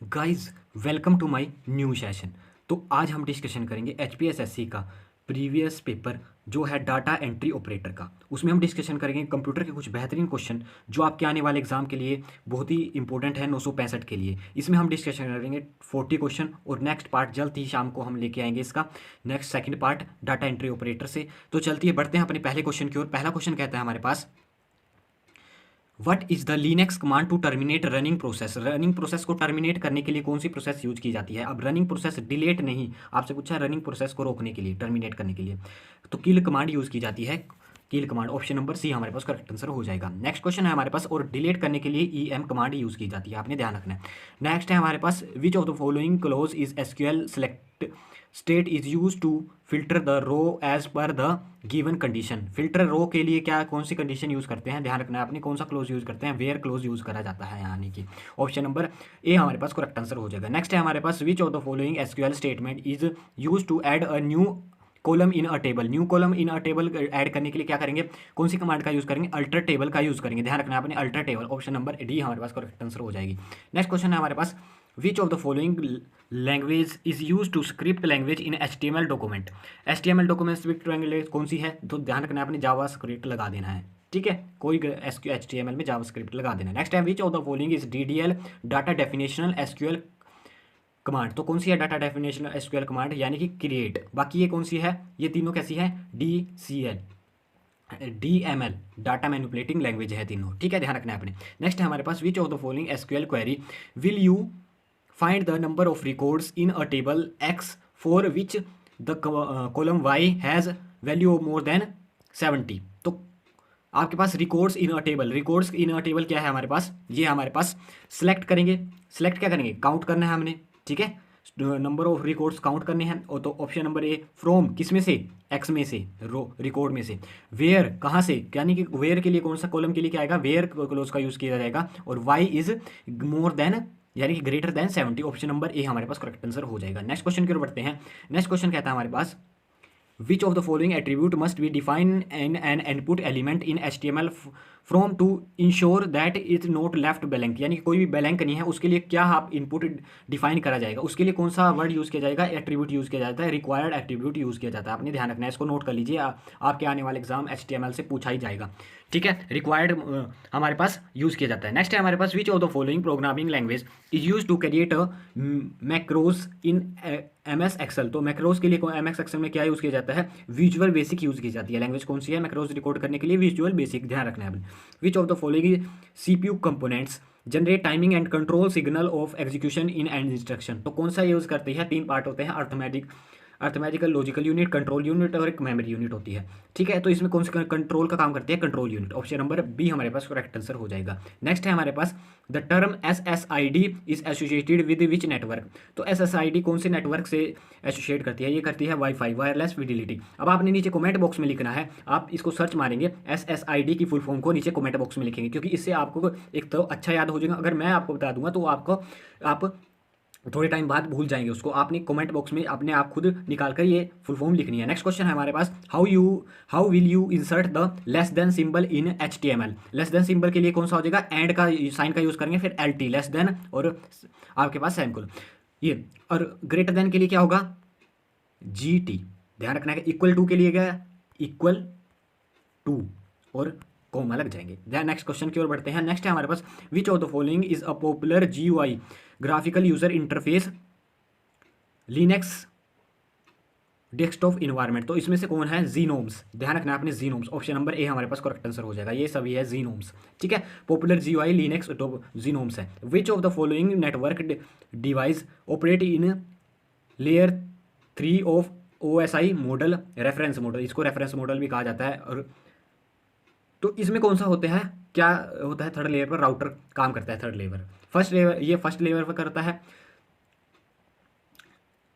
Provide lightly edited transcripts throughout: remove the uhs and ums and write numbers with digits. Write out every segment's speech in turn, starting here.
Guys, welcome to my new session. तो आज हम डिस्कशन करेंगे एचपीएसएससी का प्रीवियस पेपर जो है डाटा एंट्री ऑपरेटर का। उसमें हम डिस्कशन करेंगे कंप्यूटर के कुछ बेहतरीन क्वेश्चन जो आपके आने वाले एग्जाम के लिए बहुत ही इंपॉर्टेंट है 965 के लिए। इसमें हम डिस्कशन करेंगे 40 क्वेश्चन और नेक्स्ट पार्ट जल्द ही शाम को हम लेके आएंगे इसका next second part data entry operator से। तो चलती है, बढ़ते हैं अपने पहले क्वेश्चन की ओर। पहला क्वेश्चन कहता है हमारे पास, what is the Linux command to terminate running process. Running process को टर्मिनेट करने के लिए कौन सी प्रोसेस यूज की जाती है। अब रनिंग प्रोसेस डिलीट नहीं, आपसे पूछा है रनिंग प्रोसेस को रोकने के लिए, टर्मिनेट करने के लिए, तो किल कमांड यूज की जाती है। किल कमांड, ऑप्शन नंबर सी हमारे पास करेक्ट आंसर हो जाएगा। नेक्स्ट क्वेश्चन है हमारे पास, और डिलीट करने के लिए ईएम कमांड यूज की जाती है, आपने ध्यान रखना है। नेक्स्ट है हमारे पास, which of the following clause is SQL select state is use to filter the row as per the given condition. Filter row के लिए क्या कौन सी कंडीशन यूज करते हैं, ध्यान रखना है आपने, कौन सा क्लोज यूज करते हैं, वेयर क्लोज यूज करा जाता है, यानी कि ऑप्शन नंबर ए हमारे पास करेक्ट आंसर हो जाएगा। नेक्स्ट है हमारे पास, which of the following SQL statement is use to add a new column in a table. New column in a table add करने के लिए क्या करेंगे, कौन सी कमांड का यूज करेंगे, अल्टर टेबल का यूज करेंगे, ध्यान रखना है आपने, alter table, option number D हमारे पास करेक्ट आंसर हो जाएगी। नेक्स्ट क्वेश्चन है हमारे पास, which of the following language is use to script language in HTML document. HTML document script language कौन सी है, तो ध्यान रखना है आपने, जावा स्क्रिप्ट लगा देना है, ठीक है, कोई HTML में जावा स्क्रिप्ट लगा देना है। नेक्स्ट है, which of the following is DDL data definitional SQL command. तो कौन सी है डाटा डेफिनेशनल SQL कमांड, यानी कि क्रिएट। बाकी ये कौन सी है, ये तीनों कैसी है, DCL DML data manipulating language है तीनों, ठीक है, ध्यान रखना है आपने। नेक्स्ट है हमारे पास, which of the following SQL query will you find the number of records in a table X for which the column Y has value more than 70। तो आपके पास records in a table, records in a table क्या है हमारे पास, ये हमारे पास select करेंगे, select क्या करेंगे, काउंट करना है हमने, ठीक है, नंबर ऑफ रिकॉर्ड्स काउंट करने हैं। और तो ऑप्शन नंबर ए, फ्रॉम किस में से, एक्स में से, रो रिकॉर्ड में से। वेयर कहाँ से, यानी कि वेयर के लिए कौन सा कॉलम के लिए क्या आएगा, वेयर क्लोज का यूज़ किया जाएगा। और वाई इज मोर देन, यानी कि greater than 70, option number A हमारे पास करेक्ट आंसर हो जाएगा। नेक्स्ट क्वेश्चन की ओर बढ़ते हैं। नेक्स्ट क्वेश्चन कहता है हमारे पास, which of the following attribute must be defined in an input element in HTML from to ensure that it's not left blank। यानी कि कोई भी ब्लैंक नहीं है, उसके लिए क्या आप इनपुट डिफाइन करा जाएगा, उसके लिए कौन सा वर्ड यूज़ किया जाएगा, एट्रीब्यूट यूज़ किया जाता है, रिक्वायर्ड एट्रीब्यूट यूज़ किया जाता है, आपने ध्यान रखना है, इसको नोट कर लीजिए, आपके आने वाले एग्जाम HTML से पूछा ही जाएगा, ठीक है, रिक्वायर्ड हमारे पास यूज़ किया जाता है। नेक्स्ट है हमारे पास, which of the following programming language is use to create macros in MS Excel. तो मैक्रोज के लिए MS एक्सेल में क्या यूज़ किया जाता है, विजुअल बेसिक यूज़ की जाती है। लैंग्वेज कौन सी है मैक्रोज रिकॉर्ड करने के लिए, विजुअल बेसिक, ध्यान रखना है आपने। विच of the following CPU components generate timing and control signal of execution in and instruction. तो कौन सा यूज़ करती है, तीन पार्ट होते हैं, arithmetical, logical unit, control unit और एक मेमोरी यूनिट होती है, ठीक है। तो इसमें कौन सा कंट्रोल का काम करती है, control unit, option number B हमारे पास करेक्ट आंसर हो जाएगा। नेक्स्ट है हमारे पास, the term SSID is associated with which network. तो SSID कौन से नेटवर्क से एसोसिएट करती है, ये करती है वाईफाई, वायरलेस फिडिलिटी। अब आपने नीचे कमेंट बॉक्स में लिखना है, आप इसको सर्च मारेंगे SSID की फुल फॉर्म को नीचे कमेंट बॉक्स में लिखेंगे, क्योंकि इससे आपको एक तो अच्छा याद हो जाएगा, अगर मैं आपको बता दूंगा तो आप थोड़े टाइम बाद भूल जाएंगे उसको। आपने कमेंट बॉक्स में अपने आप खुद निकाल कर ये फुल फॉर्म लिखनी है। नेक्स्ट क्वेश्चन है हमारे पास, how will you insert the less than symbol in HTML। Less than symbol के लिए कौन सा हो जाएगा, एंड का साइन का यूज़ करेंगे, फिर LT लेस देन, और आपके पास सेमिकोलन ये, और ग्रेटर देन के लिए क्या होगा, GT, ध्यान रखना है। इक्वल टू के लिए क्या, इक्वल टू और कॉमा लग जाएंगे। नेक्स्ट क्वेश्चन की ओर बढ़ते हैं। नेक्स्ट है हमारे पास, which of the following is a popular GUI graphical user interface Linux desktop environment. तो इसमें से कौन है, जीनोम्स, ध्यान रखना है आपने, जीनोम्स, ऑप्शन नंबर ए हमारे पास करेक्ट आंसर हो जाएगा, ये सभी है जीनोम्स, ठीक है। पॉपुलर GUI लिनक्स जीनोम्स है। Which of the following network device operate in layer 3 of OSI model, reference model, इसको रेफरेंस मॉडल भी कहा जाता है। और तो इसमें कौन सा होता है, क्या होता है, थर्ड लेयर पर राउटर काम करता है, थर्ड लेयर, फर्स्ट लेयर, ये फर्स्ट लेयर पर करता है,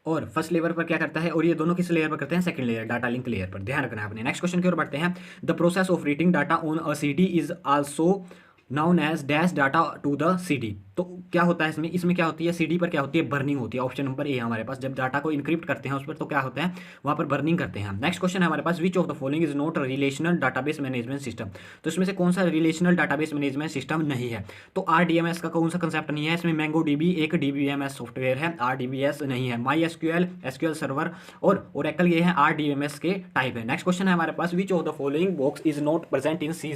और फर्स्ट लेयर पर क्या करता है, और ये दोनों किस लेयर पर करते हैं, second layer, data link layer पर, ध्यान रखना है आपने। नेक्स्ट क्वेश्चन की ओर बढ़ते हैं। The process of reading data on a CD is also known as dash data to the CD. तो क्या होता है इसमें, इसमें क्या होती है, सीडी पर क्या होती है, बर्निंग होती है। ऑप्शन नंबर ए हमारे पास, जब डाटा को इनक्रिप्ट करते हैं उस पर तो क्या होता है, वहाँ पर बर्निंग करते हैं। नेक्स्ट क्वेश्चन है हमारे पास, which of the following is not relational database management system. तो इसमें से कौन सा रिलेशनल डाटाबेस मैनेजमेंट सिस्टम नहीं है। तो आरडीएमएस का कौन सा कंसेप्ट नहीं है इसमें, मैंगो डीबी एक डीबीएमएस सॉफ्टवेयर है, आरडीबीएस नहीं है। माई एसक्यूएल, एसक्यूएल सर्वर और ओरेकल ये है आरडीएमएस के टाइप है। नेक्स्ट क्वेश्चन है हमारे पास, which of the following box is not present in C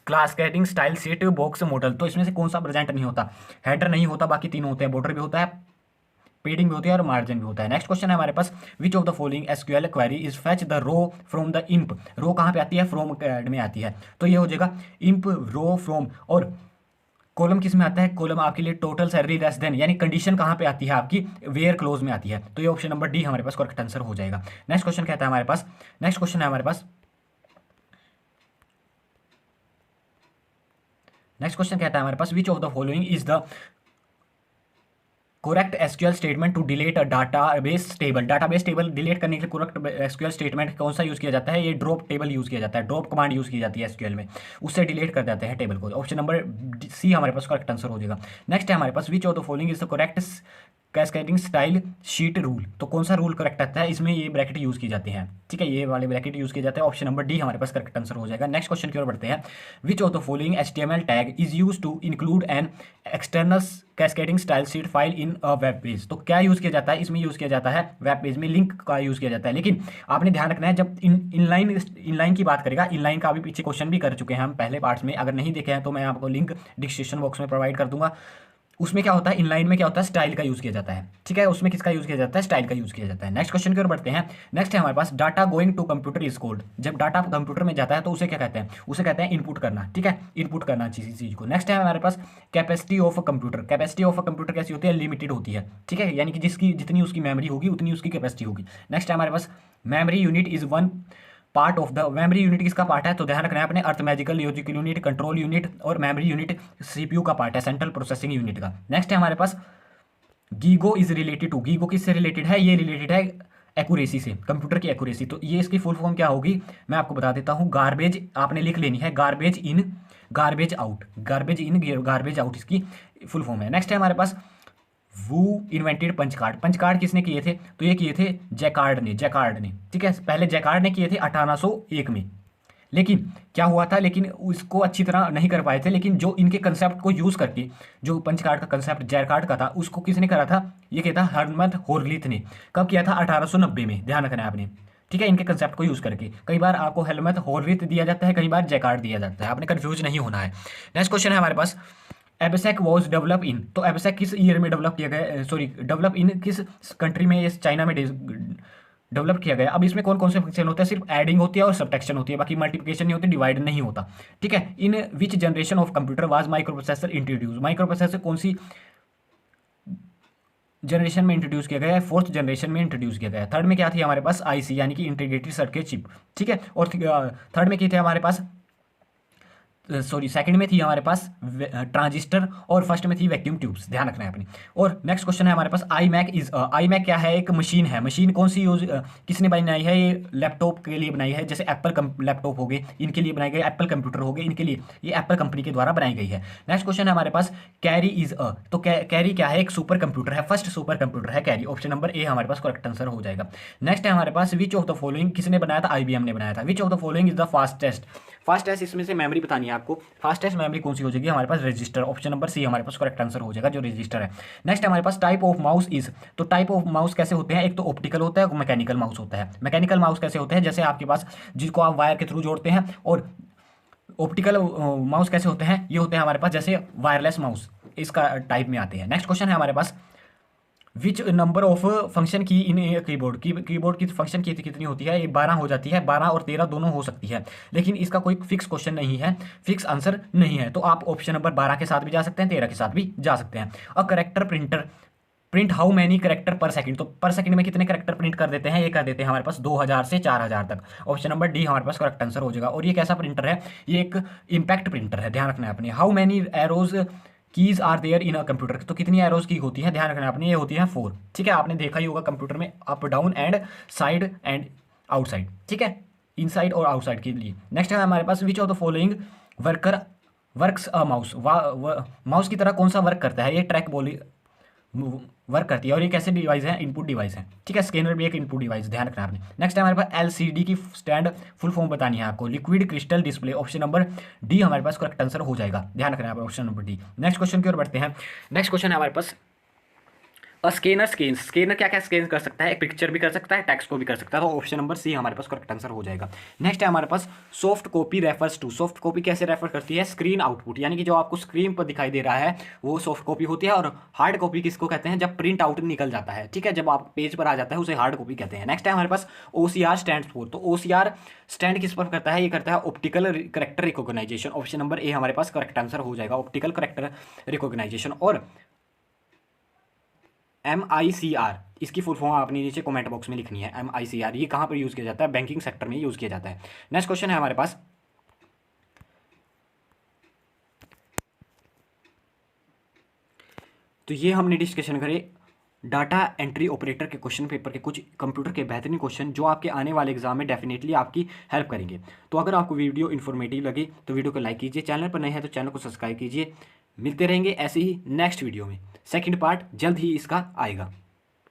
cascading style sheet box model. तो इसमें से कौन सा प्रेजेंट नहीं होता, हेडर नहीं होता, बाकी तीन होते हैं, बॉर्डर भी होता है, पेडिंग भी होती है और मार्जिन भी होता है। नेक्स्ट क्वेश्चन है हमारे पास, which of the following SQL query is fetch the row from the emp. Row कहाँ पे आती है, फ्रॉम में आती है, तो ये हो जाएगा इंप रो फ्रॉम। और कॉलम किस में आता है, कॉलम आपके लिए टोटल सैलरी लेस देन, यानी कंडीशन कहाँ पे आती है आपकी, वेयर क्लोज में आती है। तो ये ऑप्शन नंबर डी हमारे पास करेक्ट आंसर हो जाएगा। नेक्स्ट क्वेश्चन कहता है हमारे पास, नेक्स्ट क्वेश्चन है हमारे पास, नेक्स्ट क्वेश्चन कहता है हमारे पास, which of the following is the correct SQL statement to delete a database table. Database table delete करने के लिए करेक्ट एसक्यूएल स्टेटमेंट कौन सा यूज किया जाता है, ये ड्रॉप टेबल यूज किया जाता है, ड्रॉप कमांड यूज की जाती है एसक्यूएल में, उससे डिलीट कर देते हैं टेबल को। ऑप्शन नंबर सी हमारे पास करेक्ट आंसर हो जाएगा। नेक्स्ट है हमारे पास, which of the following is the correct cascading style sheet rule. तो कौन सा रूल करेक्ट आता है, इसमें ये ब्रैकेट यूज की जाती है, ठीक है, ये वाले ब्रैकेट यूज किए जाते हैं। ऑप्शन नंबर डी हमारे पास करेक्ट आंसर हो जाएगा। नेक्स्ट क्वेश्चन की ओर बढ़ते हैं, which of the following HTML tag is use to include an external cascading style sheet file in a web page. तो क्या यूज किया जाता है, इसमें यूज किया जाता है वेब पेज में लिंक का यूज किया जाता है। लेकिन आपने ध्यान रखना है, जब इनलाइन की बात करेगा, इनलाइन का अभी पीछे क्वेश्चन भी कर चुके हैं हम पहले पार्ट्स में, अगर नहीं देखे हैं तो मैं आपको लिंक डिस्क्रिप्शन बॉक्स में प्रोवाइड कर दूंगा। उसमें क्या होता है, इनलाइन में क्या होता है, स्टाइल का यूज किया जाता है, ठीक है, उसमें किसका यूज किया जाता है, स्टाइल का यूज किया जाता है। नेक्स्ट क्वेश्चन की ओर बढ़ते हैं। नेक्स्ट है हमारे पास, data going to computer is called. जब डाटा कंप्यूटर में जाता है तो उसे क्या कहते हैं, उसे कहते हैं इनपुट करना, ठीक है, इनपुट करना किसी चीज को। नेक्स्ट है हमारे पास, capacity of a computer. Capacity of a computer कैसी होती है, लिमिटेड होती है, ठीक है, यानी कि जिसकी जितनी उसकी मेमोरी होगी उतनी उसकी कैपेसिटी होगी। नेक्स्ट है हमारे पास, memory unit is one part of the, memory unit किसका पार्ट है, तो ध्यान रखना है अपने, arithmetical logical unit, control unit और मेमोरी यूनिट सीपीयू का पार्ट है, सेंट्रल प्रोसेसिंग यूनिट का। नेक्स्ट है हमारे पास, GIGO is related to. GIGO किससे रिलेटेड है, ये रिलेटेड है एक्यूरेसी से, कंप्यूटर की एक्यूरेसी। तो ये इसकी फुल फॉर्म क्या होगी, मैं आपको बता देता हूँ, गार्बेज आपने लिख लेनी है, garbage in garbage out, garbage in garbage out इसकी फुल फॉर्म है। नेक्स्ट है हमारे पास, who invented punch card. Punch card किसने किए थे, तो ये किए थे जैकार्ड ने, ठीक है, पहले जैकार्ड ने किए थे 1801 में। लेकिन क्या हुआ था, लेकिन उसको अच्छी तरह नहीं कर पाए थे, लेकिन जो इनके कंसेप्ट को यूज करके, जो पंच कार्ड का कंसेप्ट जैकार्ड का था, उसको किसने करा था, ये किया था हरमत होरलीथ ने। कब किया था, 1890 में, ध्यान रखना है आपने, ठीक है, इनके कंसेप्ट को यूज करके। कई बार आपको हेलमत होरलीथ दिया जाता है, कई बार जैकार्ड दिया जाता है, आपने कंफ्यूज नहीं होना है। नेक्स्ट क्वेश्चन है हमारे पास, एबसेक वॉज डेवलप इन। तो एबसेक किस ईयर में डेवलप किया गया, सॉरी डेवलप इन किस कंट्री में, ये चाइना में डेवलप किया गया। अब इसमें कौन कौन से फंक्शन होते हैं, सिर्फ एडिंग होती है और सब्ट्रैक्शन होती है, बाकी मल्टीप्लिकेशन नहीं होती, डिवाइड नहीं होता, ठीक है। In which generation of computer was micro processor introduce. Micro processor कौन सी जनरेशन में इंट्रोड्यूस किया गया है, फोर्थ जनरेशन में इंट्रोड्यूस किया गया है। थर्ड में क्या थी हमारे पास, आईसी यानी कि इंटीग्रेटेड सर्किट चिप, ठीक है, और थर्ड में क्या थे हमारे पास, सॉरी सेकंड में थी हमारे पास ट्रांजिस्टर, और फर्स्ट में थी वैक्यूम ट्यूब्स, ध्यान रखना है अपनी। और नेक्स्ट क्वेश्चन है हमारे पास, आई मैक इज, आई मैक क्या है, एक मशीन है। मशीन कौन सी यूज किसने बनाई है, ये लैपटॉप के लिए बनाई है, जैसे एप्पल लैपटॉप हो गए इनके लिए बनाई गई, एप्पल कंप्यूटर हो गए इनके लिए, ये एप्पल कंपनी के द्वारा बनाई गई है। नेक्स्ट क्वेश्चन है हमारे पास, कैरी इज अ। तो कैरी क्या है, एक सुपर कंप्यूटर है, फर्स्ट सुपर कंप्यूटर है कैरी। ऑप्शन नंबर ए हमारे पास करेक्ट आंसर हो जाएगा। नेक्स्ट है हमारे पास, विच ऑफ द फॉलोइंग किसने बनाया था, आईबीएम ने बनाया था। विच of the following is the fastest. Fastest इसमें से मेमोरी बतानी है आपको, फास्टेस्ट मेमोरी कौन सी हो जाएगी हमारे पास, रजिस्टर। ऑप्शन नंबर सी हमारे पास करेक्ट आंसर हो जाएगा, जो रजिस्टर है। नेक्स्ट हमारे पास, टाइप ऑफ माउस इज। तो टाइप ऑफ माउस कैसे होते हैं, एक तो ऑप्टिकल होता है, मैकेनिकल माउस होता है। मैकेनिकल माउस कैसे होते हैं, जैसे आपके पास जिसको आप वायर के थ्रू जोड़ते हैं, और ऑप्टिकल माउस कैसे होते हैं, ये होते हैं हमारे पास जैसे वायरलेस माउस, इसका टाइप में आते हैं। नेक्स्ट क्वेश्चन है हमारे पास, विच नंबर ऑफ फंक्शन की इन कीबोर्ड कीबोर्ड की फंक्शन की कितनी होती है, ये 12 हो जाती है, 12 और 13 दोनों हो सकती है, लेकिन इसका कोई फिक्स क्वेश्चन नहीं है, फिक्स आंसर नहीं है। तो आप ऑप्शन नंबर 12 के साथ भी जा सकते हैं, 13 के साथ भी जा सकते हैं। और character printer print how many character पर सेकंड। तो पर सेकंड में कितने करेक्टर प्रिंट कर देते हैं, ये कर देते हैं हमारे पास 2000 से 4000 तक। ऑप्शन नंबर डी हमारे पास करेक्ट आंसर हो जाएगा। और ये कैसा प्रिंटर है, ये एक इम्पैक्ट प्रिंटर है, ध्यान रखना है अपने। How many arrows keys are there in a computer. तो कितनी एरोज की होती है, ध्यान रखना है अपने, ये होती है 4, ठीक है, आपने देखा ही होगा कंप्यूटर में, up down and side and outside, ठीक है, इनसाइड और आउटसाइड के लिए। नेक्स्ट है हमारे पास, which of the following worker works a mouse, mouse की तरह कौन सा वर्क करता है? ये ट्रैक बॉल वर्क करती है। और ये कैसे डिवाइस है? इनपुट डिवाइस है। ठीक है, स्कैनर भी एक इनपुट डिवाइस, ध्यान रखना आपने। नेक्स्ट है हमारे पास एलसीडी की स्टैंड फुल फॉर्म बतानी है आपको, liquid crystal display. Option number D हमारे पास करेक्ट आंसर हो जाएगा, ध्यान रखना है option number D. Next question की ओर बढ़ते हैं। नेक्स्ट क्वेश्चन है हमारे पास स्कैनर स्कैनर क्या क्या स्कैन कर सकता है? एक पिक्चर भी कर सकता है, टेक्स्ट को भी कर सकता है, तो ऑप्शन नंबर सी हमारे पास करेक्ट आंसर हो जाएगा। नेक्स्ट है हमारे पास soft copy refers to, soft copy कैसे रेफर करती है? स्क्रीन आउटपुट, यानी कि जो आपको स्क्रीन पर दिखाई दे रहा है वो सॉफ्ट कॉपी होती है। और हार्ड कॉपी किसको कहते हैं? जब प्रिंट आउट निकल जाता है, ठीक है, जब आप पेज पर आ जाता है उसे हार्ड कॉपी कहते हैं। नेक्स्ट है हमारे पास OCR स्टैंड फॉर, तो OCR स्टैंड किस पर करता है? ये करता है optical character recognization. Option number A हमारे पास करेक्ट आंसर हो जाएगा, ऑप्टिकल करेक्टर रिकॉग्नाइजेशन। और MICR, इसकी फुल फॉर्म आपने नीचे कमेंट बॉक्स में लिखनी है। MICR ये कहाँ पर यूज़ किया जाता है? बैंकिंग सेक्टर में यूज़ किया जाता है। नेक्स्ट क्वेश्चन है हमारे पास तो ये हमने डिस्कशन करे डाटा एंट्री ऑपरेटर के क्वेश्चन पेपर के कुछ कंप्यूटर के बेहतरीन क्वेश्चन जो आपके आने वाले एग्जाम में डेफिनेटली आपकी हेल्प करेंगे। तो अगर आपको वीडियो इन्फॉर्मेटिव लगे तो वीडियो को लाइक कीजिए, चैनल पर नए हैं तो चैनल को सब्सक्राइब कीजिए। मिलते रहेंगे ऐसे ही नेक्स्ट वीडियो में। सेकंड पार्ट जल्द ही इसका आएगा।